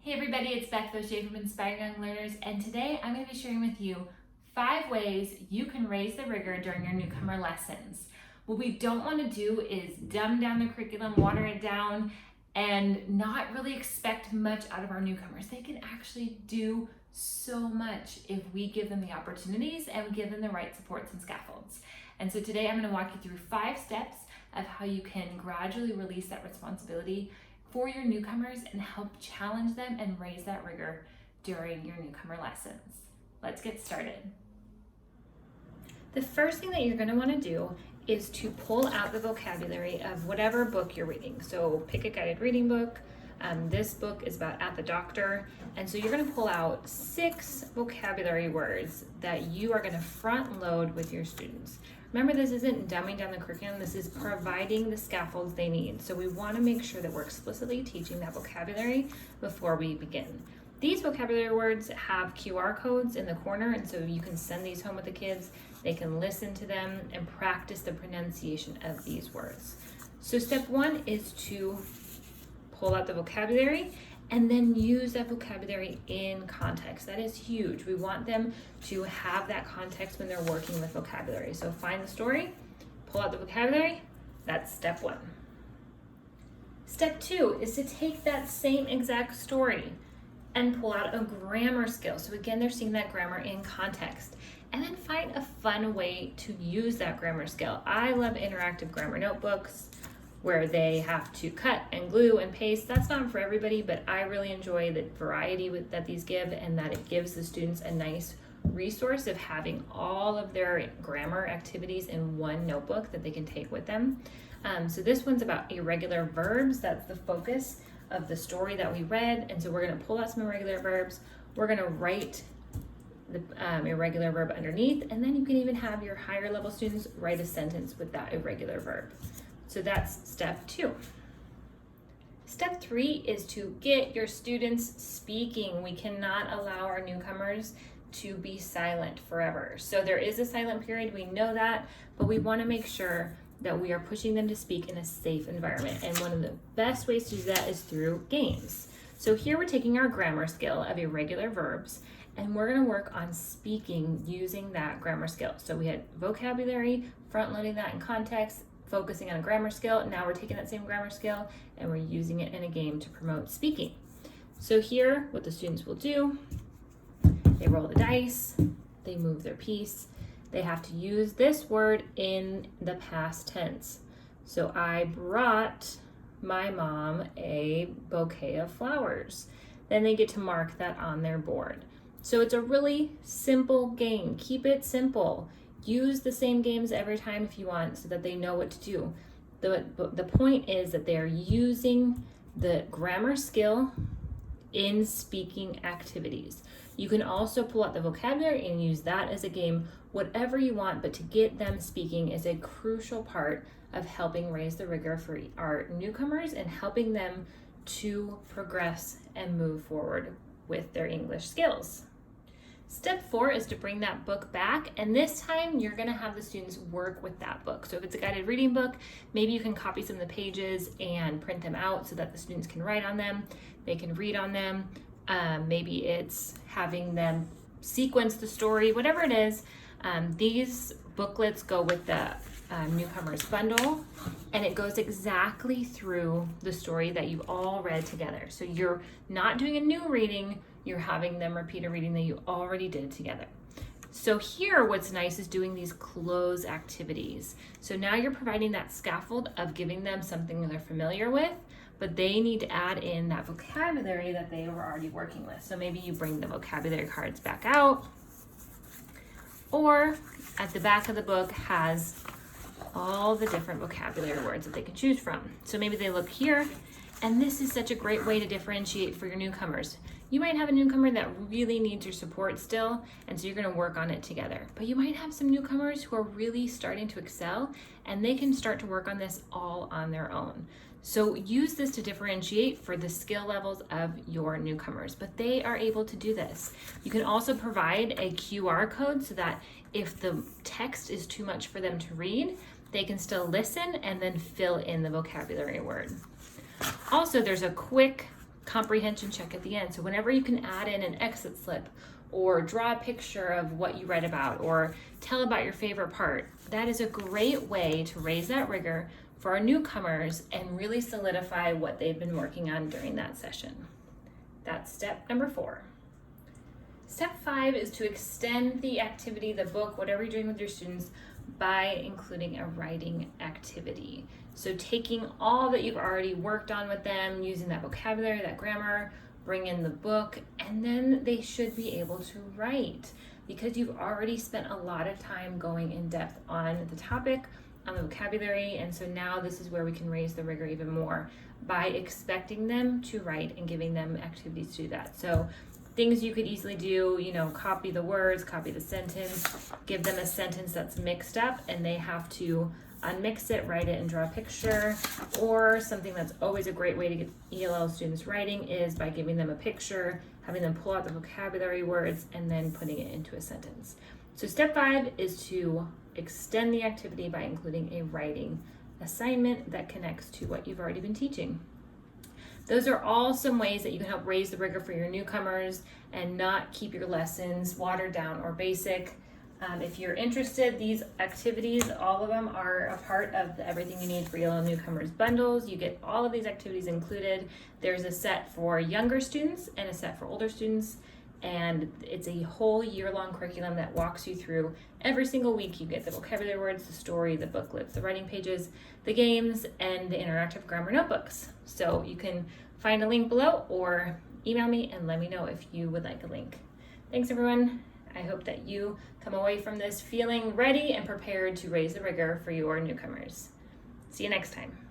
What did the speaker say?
Hey everybody, it's Beth O'Shea from Inspire Young Learners, and today I'm going to be sharing with you 5 ways you can raise the rigor during your newcomer lessons. What we don't want to do is dumb down the curriculum, water it down, and not really expect much out of our newcomers. They can actually do so much if we give them the opportunities and we give them the right supports and scaffolds. And so today I'm going to walk you through 5 steps of how you can gradually release that responsibility for your newcomers and help challenge them and raise that rigor during your newcomer lessons. Let's get started. The first thing that you're going to want to do is to pull out the vocabulary of whatever book you're reading. So pick a guided reading book. This book is about At the Doctor. And so you're going to pull out 6 vocabulary words that you are going to front load with your students. Remember, this isn't dumbing down the curriculum, this is providing the scaffolds they need. So we want to make sure that we're explicitly teaching that vocabulary before we begin. These vocabulary words have QR codes in the corner, and so you can send these home with the kids. They can listen to them and practice the pronunciation of these words. So step 1 is to pull out the vocabulary and then use that vocabulary in context. That is huge. We want them to have that context when they're working with vocabulary. So find the story, pull out the vocabulary. That's step 1. Step 2 is to take that same exact story and pull out a grammar skill. So again, they're seeing that grammar in context. And then find a fun way to use that grammar skill. I love interactive grammar notebooks where they have to cut and glue and paste. That's not for everybody, but I really enjoy the variety that these give, and that it gives the students a nice resource of having all of their grammar activities in one notebook that they can take with them. So this one's about irregular verbs. That's the focus of the story that we read. And so we're gonna pull out some irregular verbs. We're gonna write the irregular verb underneath, and then you can even have your higher level students write a sentence with that irregular verb. So that's step 2. Step 3 is to get your students speaking. We cannot allow our newcomers to be silent forever. So there is a silent period, we know that, but we want to make sure that we are pushing them to speak in a safe environment. And one of the best ways to do that is through games. So here we're taking our grammar skill of irregular verbs, and we're going to work on speaking using that grammar skill. So we had vocabulary, front loading that in context, focusing on a grammar skill. Now we're taking that same grammar skill and we're using it in a game to promote speaking. So here, what the students will do, they roll the dice, they move their piece, they have to use this word in the past tense. So I brought my mom a bouquet of flowers. Then they get to mark that on their board. So it's a really simple game. Keep it simple. Use the same games every time if you want so that they know what to do. The point is that they're using the grammar skill in speaking activities. You can also pull out the vocabulary and use that as a game, whatever you want, but to get them speaking is a crucial part of helping raise the rigor for our newcomers and helping them to progress and move forward with their English skills. Step 4 is to bring that book back, and this time you're going to have the students work with that book. So if it's a guided reading book, maybe you can copy some of the pages and print them out so that the students can write on them, they can read on them. Maybe it's having them sequence the story, whatever it is. These booklets go with the newcomers bundle, and it goes exactly through the story that you've all read together. So you're not doing a new reading, you're having them repeat a reading that you already did together. So here, what's nice is doing these close activities. So now you're providing that scaffold of giving them something they're familiar with, but they need to add in that vocabulary that they were already working with. So maybe you bring the vocabulary cards back out, or at the back of the book has all the different vocabulary words that they can choose from. So maybe they look here, and this is such a great way to differentiate for your newcomers. You might have a newcomer that really needs your support still, and so you're going to work on it together. But you might have some newcomers who are really starting to excel, and they can start to work on this all on their own. So use this to differentiate for the skill levels of your newcomers, but they are able to do this. You can also provide a QR code so that if the text is too much for them to read, they can still listen and then fill in the vocabulary word. Also, there's a quick comprehension check at the end. So whenever you can add in an exit slip or draw a picture of what you read about or tell about your favorite part, that is a great way to raise that rigor for our newcomers and really solidify what they've been working on during that session. That's step number 4. Step 5 is to extend the activity, the book, whatever you're doing with your students, by including a writing activity. So taking all that you've already worked on with them, using that vocabulary, that grammar, bring in the book, and then they should be able to write because you've already spent a lot of time going in depth on the topic, on the vocabulary, and so now this is where we can raise the rigor even more by expecting them to write and giving them activities to do that. So things you could easily do, copy the words, copy the sentence, give them a sentence that's mixed up and they have to unmix it, write it, and draw a picture. Or something that's always a great way to get ELL students writing is by giving them a picture, having them pull out the vocabulary words, and then putting it into a sentence. So step 5 is to extend the activity by including a writing assignment that connects to what you've already been teaching. Those are all some ways that you can help raise the rigor for your newcomers and not keep your lessons watered down or basic. If you're interested, these activities, all of them are a part of the Everything You Need for ELL Newcomers bundles. You get all of these activities included. There's a set for younger students and a set for older students, and it's a whole year-long curriculum that walks you through every single week. You get the vocabulary words, the story, the booklets, the writing pages, the games, and the interactive grammar notebooks. So you can find a link below or email me and let me know if you would like a link. Thanks, everyone. I hope that you come away from this feeling ready and prepared to raise the rigor for your newcomers. See you next time.